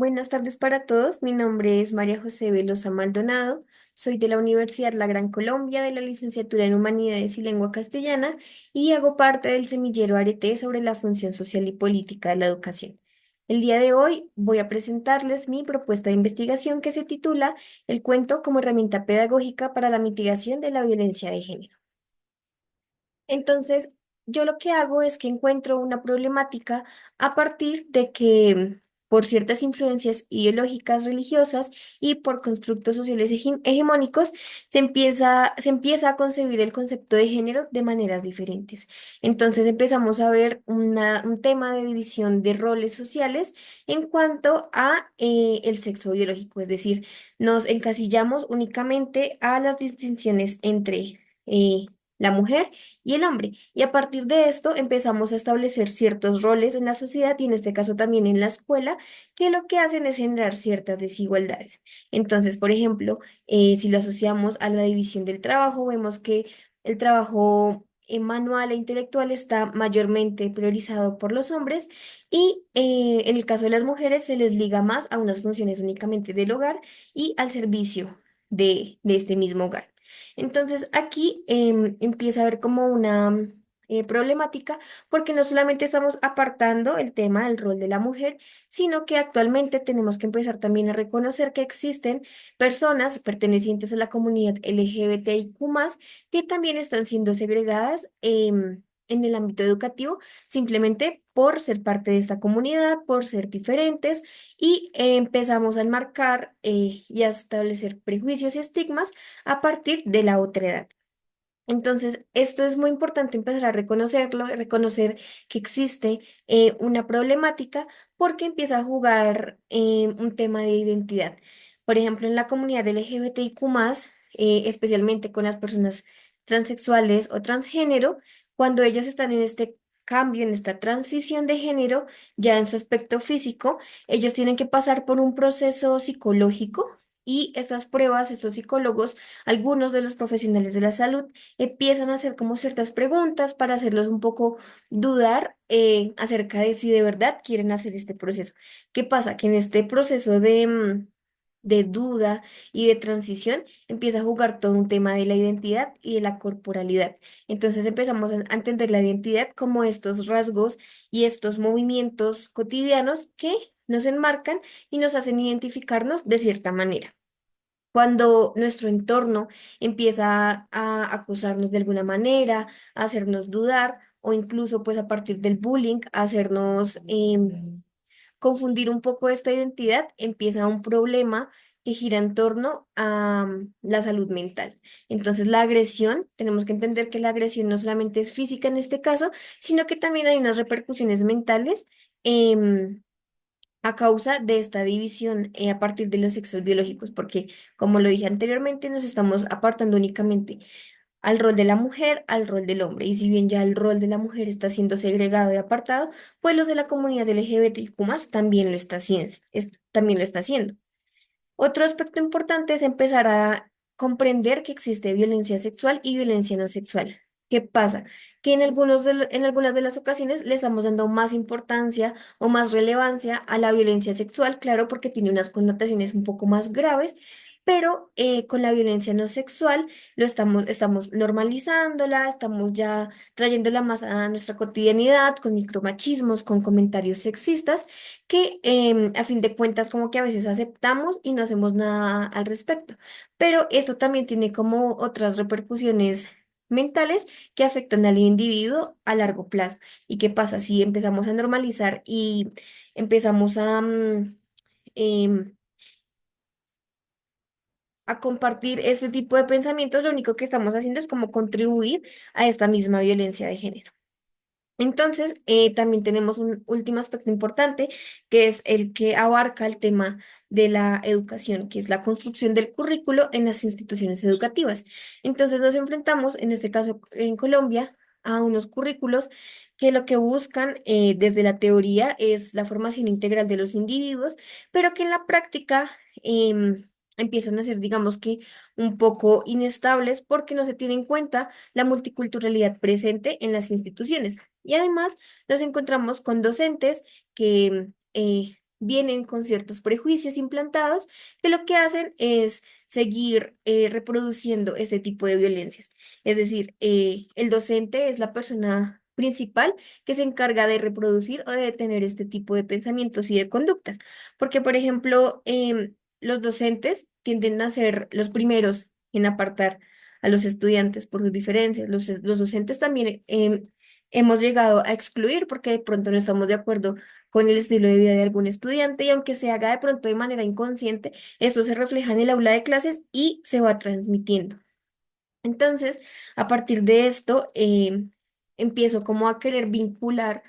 Buenas tardes para todos. Mi nombre es María José Velosa Maldonado. Soy de la Universidad La Gran Colombia, de la licenciatura en Humanidades y Lengua Castellana, y hago parte del semillero Arete sobre la función social y política de la educación. El día de hoy voy a presentarles mi propuesta de investigación que se titula El cuento como herramienta pedagógica para la mitigación de la violencia de género. Entonces, yo lo que hago es que encuentro una problemática a partir de que por ciertas influencias ideológicas religiosas y por constructos sociales hegemónicos se empieza a concebir el concepto de género de maneras diferentes. Entonces empezamos a ver un tema de división de roles sociales en cuanto a el sexo biológico, es decir, nos encasillamos únicamente a las distinciones entre la mujer y el hombre. Y a partir de esto empezamos a establecer ciertos roles en la sociedad y en este caso también en la escuela, que lo que hacen es generar ciertas desigualdades. Entonces, por ejemplo, si lo asociamos a la división del trabajo, vemos que el trabajo manual e intelectual está mayormente priorizado por los hombres y en el caso de las mujeres se les liga más a unas funciones únicamente del hogar y al servicio de este mismo hogar. Entonces aquí empieza a haber como una problemática porque no solamente estamos apartando el tema del rol de la mujer, sino que actualmente tenemos que empezar también a reconocer que existen personas pertenecientes a la comunidad LGBTIQ+, que también están siendo segregadas en el ámbito educativo simplemente por ser parte de esta comunidad, por ser diferentes y empezamos a enmarcar y a establecer prejuicios y estigmas a partir de la otra edad. Entonces, esto es muy importante empezar a reconocerlo, reconocer que existe una problemática porque empieza a jugar un tema de identidad. Por ejemplo, en la comunidad LGBTIQ+, especialmente con las personas transexuales o transgénero, cuando ellos están en este cambio, en esta transición de género, ya en su aspecto físico, ellos tienen que pasar por un proceso psicológico y estas pruebas, estos psicólogos, algunos de los profesionales de la salud, empiezan a hacer como ciertas preguntas para hacerlos un poco dudar acerca de si de verdad quieren hacer este proceso. ¿Qué pasa? Que en este proceso de duda y de transición empieza a jugar todo un tema de la identidad y de la corporalidad. Entonces empezamos a entender la identidad como estos rasgos y estos movimientos cotidianos que nos enmarcan y nos hacen identificarnos de cierta manera. Cuando nuestro entorno empieza a acusarnos de alguna manera, a hacernos dudar o incluso pues a partir del bullying, a hacernos confundir un poco esta identidad, empieza un problema que gira en torno a la salud mental. Entonces, la agresión, tenemos que entender que la agresión no solamente es física en este caso, sino que también hay unas repercusiones mentales. em, a causa de esta división a partir de los sexos biológicos, porque como lo dije anteriormente, nos estamos apartando únicamente al rol de la mujer, al rol del hombre, y si bien ya el rol de la mujer está siendo segregado y apartado, pues los de la comunidad LGBTIQ+ también lo está haciendo, también lo está haciendo. Otro aspecto importante es empezar a comprender que existe violencia sexual y violencia no sexual. ¿Qué pasa? Que en algunas de las ocasiones le estamos dando más importancia o más relevancia a la violencia sexual, claro, porque tiene unas connotaciones un poco más graves, pero con la violencia no sexual estamos normalizándola, estamos ya trayéndola más a nuestra cotidianidad, con micromachismos, con comentarios sexistas que a fin de cuentas como que a veces aceptamos y no hacemos nada al respecto. Pero esto también tiene como otras repercusiones mentales que afectan al individuo a largo plazo. ¿Y qué pasa si empezamos a normalizar y empezamos em, a compartir este tipo de pensamientos? Lo único que estamos haciendo es como contribuir a esta misma violencia de género. Entonces, también tenemos un último aspecto importante, que es el que abarca el tema de la educación, que es la construcción del currículo en las instituciones educativas. Entonces, nos enfrentamos, en este caso en Colombia, a unos currículos que lo que buscan desde la teoría es la formación integral de los individuos, pero que en la práctica empiezan a ser, digamos que, un poco inestables porque no se tiene en cuenta la multiculturalidad presente en las instituciones. Y además nos encontramos con docentes que vienen con ciertos prejuicios implantados que lo que hacen es seguir reproduciendo este tipo de violencias. Es decir, el docente es la persona principal que se encarga de reproducir o de detener este tipo de pensamientos y de conductas. Porque, por ejemplo, los docentes tienden a ser los primeros en apartar a los estudiantes por sus diferencias. Los docentes también hemos llegado a excluir porque de pronto no estamos de acuerdo con el estilo de vida de algún estudiante y aunque se haga de pronto de manera inconsciente, esto se refleja en el aula de clases y se va transmitiendo. Entonces, a partir de esto, empiezo como a querer vincular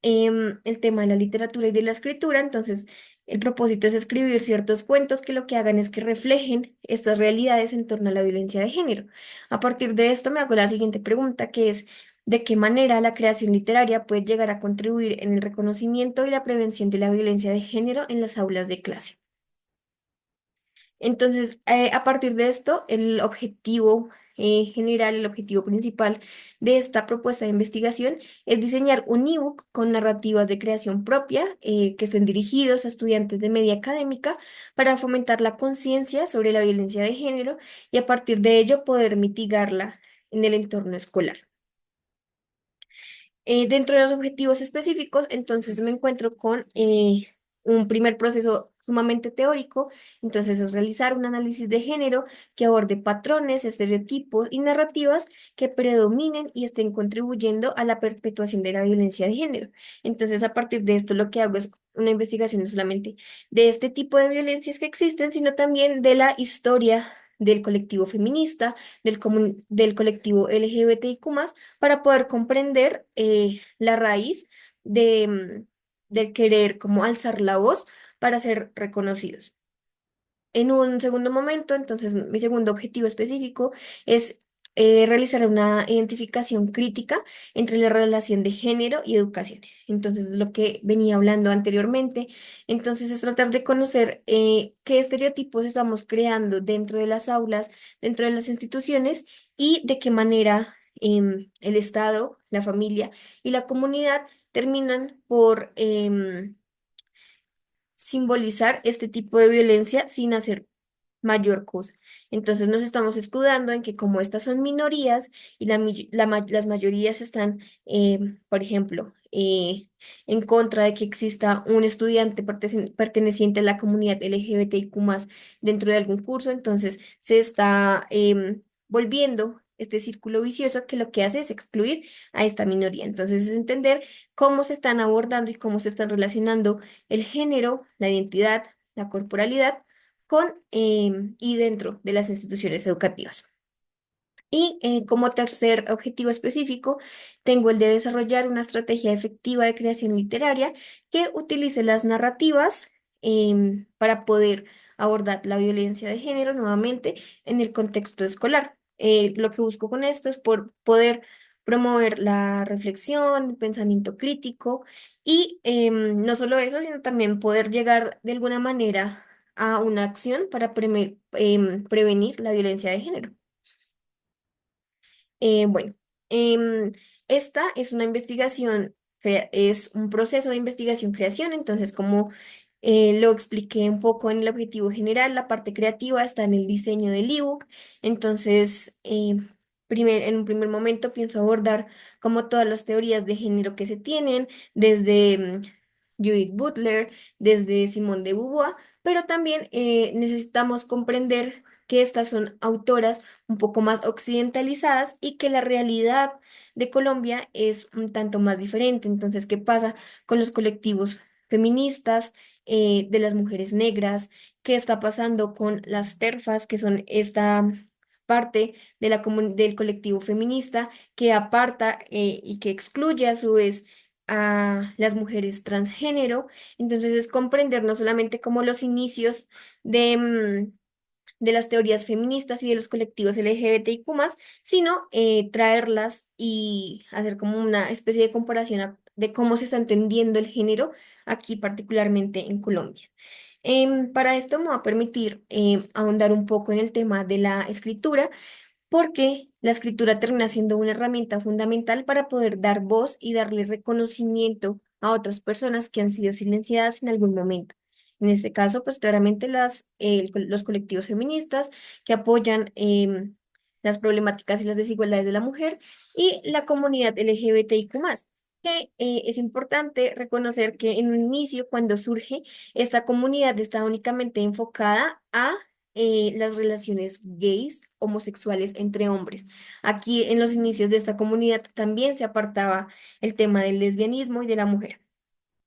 el tema de la literatura y de la escritura. Entonces, el propósito es escribir ciertos cuentos que lo que hagan es que reflejen estas realidades en torno a la violencia de género. A partir de esto, me hago la siguiente pregunta, que es, ¿de qué manera la creación literaria puede llegar a contribuir en el reconocimiento y la prevención de la violencia de género en las aulas de clase? Entonces, a partir de esto, el objetivo general, el objetivo principal de esta propuesta de investigación es diseñar un ebook con narrativas de creación propia que estén dirigidos a estudiantes de media académica para fomentar la conciencia sobre la violencia de género y a partir de ello poder mitigarla en el entorno escolar. Dentro de los objetivos específicos, entonces me encuentro con un primer proceso sumamente teórico, entonces es realizar un análisis de género que aborde patrones, estereotipos y narrativas que predominen y estén contribuyendo a la perpetuación de la violencia de género. Entonces, a partir de esto, lo que hago es una investigación no solamente de este tipo de violencias que existen, sino también de la historia del colectivo feminista, del colectivo LGBTIQ+, para poder comprender la raíz del querer como alzar la voz para ser reconocidos. En un segundo momento, entonces, mi segundo objetivo específico es realizar una identificación crítica entre la relación de género y educación. Entonces, es lo que venía hablando anteriormente. Entonces, es tratar de conocer qué estereotipos estamos creando dentro de las aulas, dentro de las instituciones y de qué manera el Estado, la familia y la comunidad terminan por simbolizar este tipo de violencia sin hacer mayor cosa. Entonces nos estamos escudando en que como estas son minorías y las mayorías están, por ejemplo, en contra de que exista un estudiante perteneciente a la comunidad LGBTIQ+ dentro de algún curso, entonces se está volviendo este círculo vicioso que lo que hace es excluir a esta minoría. Entonces es entender cómo se están abordando y cómo se están relacionando el género, la identidad, la corporalidad con y dentro de las instituciones educativas. Y como tercer objetivo específico, tengo el de desarrollar una estrategia efectiva de creación literaria que utilice las narrativas para poder abordar la violencia de género nuevamente en el contexto escolar. Lo que busco con esto es por poder promover la reflexión, el pensamiento crítico y no solo eso, sino también poder llegar de alguna manera a una acción para prevenir la violencia de género. Bueno, em, esta es una investigación, es un proceso de investigación-creación, entonces como lo expliqué un poco en el objetivo general, la parte creativa está en el diseño del ebook, entonces en un primer momento pienso abordar como todas las teorías de género que se tienen, desde Judith Butler, desde Simone de Beauvoir, pero también necesitamos comprender que estas son autoras un poco más occidentalizadas y que la realidad de Colombia es un tanto más diferente. Entonces, ¿qué pasa con los colectivos feministas, de las mujeres negras? ¿Qué está pasando con las TERFas, que son esta parte de del colectivo feminista que aparta y que excluye a su vez a las mujeres transgénero? Entonces, es comprender no solamente como los inicios de... de las teorías feministas y de los colectivos LGBTIQ+, sino traerlas y hacer como una especie de comparación de cómo se está entendiendo el género aquí particularmente en Colombia. Para esto me va a permitir ahondar un poco en el tema de la escritura, porque la escritura termina siendo una herramienta fundamental para poder dar voz y darle reconocimiento a otras personas que han sido silenciadas en algún momento. En este caso, pues claramente los colectivos feministas que apoyan las problemáticas y las desigualdades de la mujer y la comunidad LGBTIQ+, que es importante reconocer que en un inicio, cuando surge, esta comunidad está únicamente enfocada a las relaciones gays, homosexuales entre hombres. Aquí en los inicios de esta comunidad también se apartaba el tema del lesbianismo y de la mujer.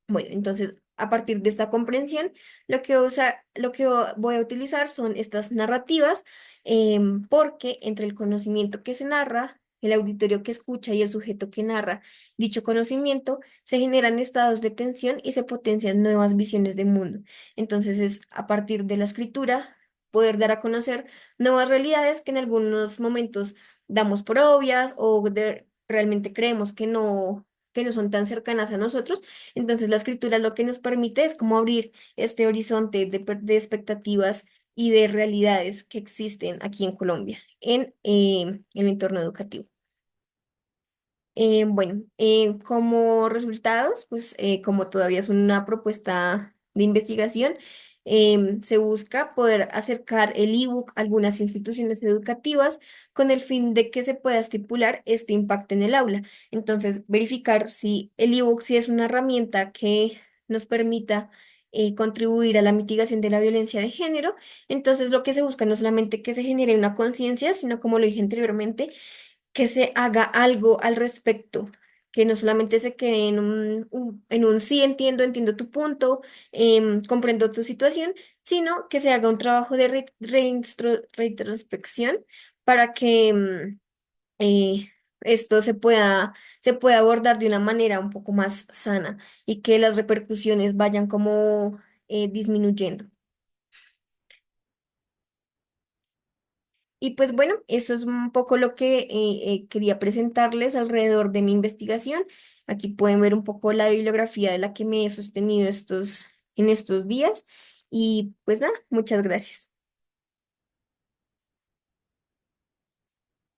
Bueno, entonces, a partir de esta comprensión, lo que voy a utilizar son estas narrativas, porque entre el conocimiento que se narra, el auditorio que escucha y el sujeto que narra dicho conocimiento, se generan estados de tensión y se potencian nuevas visiones de mundo. Entonces, es a partir de la escritura poder dar a conocer nuevas realidades que en algunos momentos damos por obvias o realmente creemos que no son tan cercanas a nosotros. Entonces, la escritura lo que nos permite es como abrir este horizonte de expectativas y de realidades que existen aquí en Colombia, en el entorno educativo. Bueno, como resultados, pues como todavía es una propuesta de investigación, se busca poder acercar el ebook a algunas instituciones educativas con el fin de que se pueda estipular este impacto en el aula. Entonces, verificar si el ebook sí es una herramienta que nos permita contribuir a la mitigación de la violencia de género. Entonces, lo que se busca no solamente que se genere una conciencia, sino como lo dije anteriormente, que se haga algo al respecto, que no solamente se quede en en un sí entiendo, entiendo tu punto, comprendo tu situación, sino que se haga un trabajo de retrospección para que esto se pueda abordar de una manera un poco más sana y que las repercusiones vayan como disminuyendo. Y pues bueno, eso es un poco lo que quería presentarles alrededor de mi investigación. Aquí pueden ver un poco la bibliografía de la que me he sostenido en estos días. Y pues nada, muchas gracias.